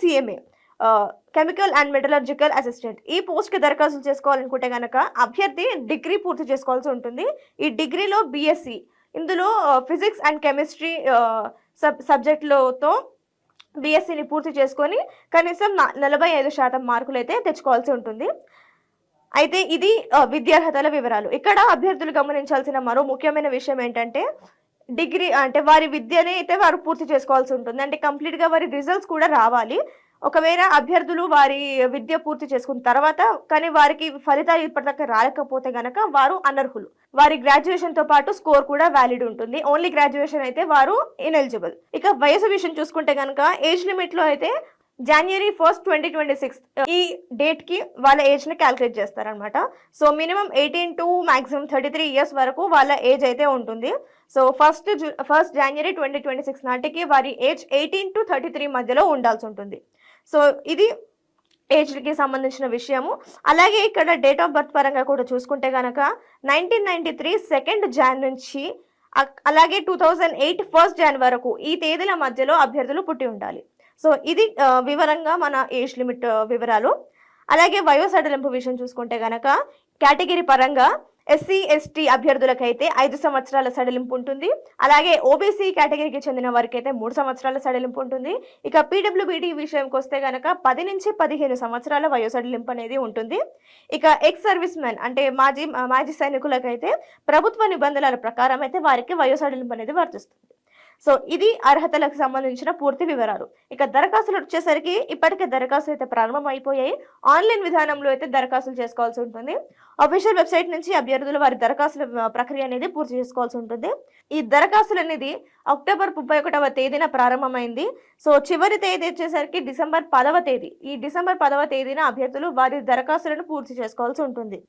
CMA, chemical and metallurgical assistant. ఈ పోస్ట్కి దరఖాస్తు చేసుకోవాలనుకుంటే కనుక అభ్యర్థి డిగ్రీ పూర్తి చేసుకోవాల్సి ఉంటుంది. ఈ డిగ్రీలో BSc, ఇందులో ఫిజిక్స్ అండ్ కెమిస్ట్రీ సబ్జెక్టులతో BScని పూర్తి చేసుకొని కనీసం 45% మార్కులు అయితే తెచ్చుకోవాల్సి ఉంటుంది. అయితే ఇది విద్యార్హతల వివరాలు. ఇక్కడ అభ్యర్థులు గమనించాల్సిన మరో ముఖ్యమైన విషయం ఏంటంటే, డిగ్రీ అంటే వారి విద్యని అయితే వారు పూర్తి చేసుకోవాల్సి ఉంటుంది. అంటే కంప్లీట్గా వారి రిజల్ట్స్ కూడా రావాలి. ఒకవేళ అభ్యర్థులు వారి విద్య పూర్తి చేసుకున్న తర్వాత కానీ వారికి ఫలితాలు ఇప్పటిదాకా రాలేకపోతే గనక వారు అనర్హులు. వారి గ్రాడ్యుయేషన్తో పాటు స్కోర్ కూడా వ్యాలిడ్ ఉంటుంది. ఓన్లీ గ్రాడ్యుయేషన్ అయితే వారు ఇనెలిజిబుల్. ఇక వయసు విషయం చూసుకుంటే కనుక ఏజ్ లిమిట్లో అయితే January 1st, 2026 ఈ డేట్కి వాళ్ళ ఏజ్ని క్యాలిక్యులేట్ చేస్తారనమాట. So minimum 18 to maximum 33 years వరకు వాళ్ళ ఏజ్ అయితే ఉంటుంది. సో ఫస్ట్ January 2026 నాటికి వారి ఏజ్ 18 to 33 మధ్యలో ఉండాల్సి ఉంటుంది. సో ఇది ఏజ్కి సంబంధించిన విషయము. అలాగే ఇక్కడ డేట్ ఆఫ్ బర్త్ పరంగా కూడా చూసుకుంటే కనుక 1993 2nd Jan నుంచి అలాగే 2008 1st Jan వరకు ఈ తేదీల మధ్యలో అభ్యర్థులు పుట్టి ఉండాలి. సో ఇది వివరంగా మన ఏజ్ లిమిట్ వివరాలు. అలాగే వయో సడలింపు విషయం చూసుకుంటే కనుక కేటగిరీ పరంగా SC ST అభ్యర్థులకైతే 5 సంవత్సరాల సడలింపు ఉంటుంది. అలాగే OBC కేటగిరీకి చెందిన వారికి అయితే 3 సంవత్సరాల సడలింపు ఉంటుంది. ఇక PWBD విషయంకి వస్తే కనుక 10 నుంచి 15 సంవత్సరాల వయో సడలింపు అనేది ఉంటుంది. ఇక ఎక్స్ సర్వీస్ మెన్ అంటే మాజీ సైనికులకైతే ప్రభుత్వ నిబంధనల ప్రకారం అయితే వారికి వయో సడలింపు అనేది వర్తిస్తుంది. సో ఇది అర్హతలకు సంబంధించిన పూర్తి వివరాలు. ఇక దరఖాస్తులు వచ్చేసరికి ఇప్పటికే దరఖాస్తులు అయితే ప్రారంభం అయిపోయాయి. ఆన్లైన్ విధానంలో అయితే దరఖాస్తులు చేసుకోవాల్సి ఉంటుంది. అఫీషియల్ వెబ్సైట్ నుంచి అభ్యర్థులు వారి దరఖాస్తుల ప్రక్రియ అనేది పూర్తి చేసుకోవాల్సి ఉంటుంది. ఈ దరఖాస్తులు అనేది అక్టోబర్ 31వ తేదీన ప్రారంభమైంది. సో చివరి తేదీ వచ్చేసరికి డిసెంబర్ 10వ తేదీ. ఈ డిసెంబర్ 10వ తేదీన అభ్యర్థులు వారి దరఖాస్తులను పూర్తి చేసుకోవాల్సి ఉంటుంది.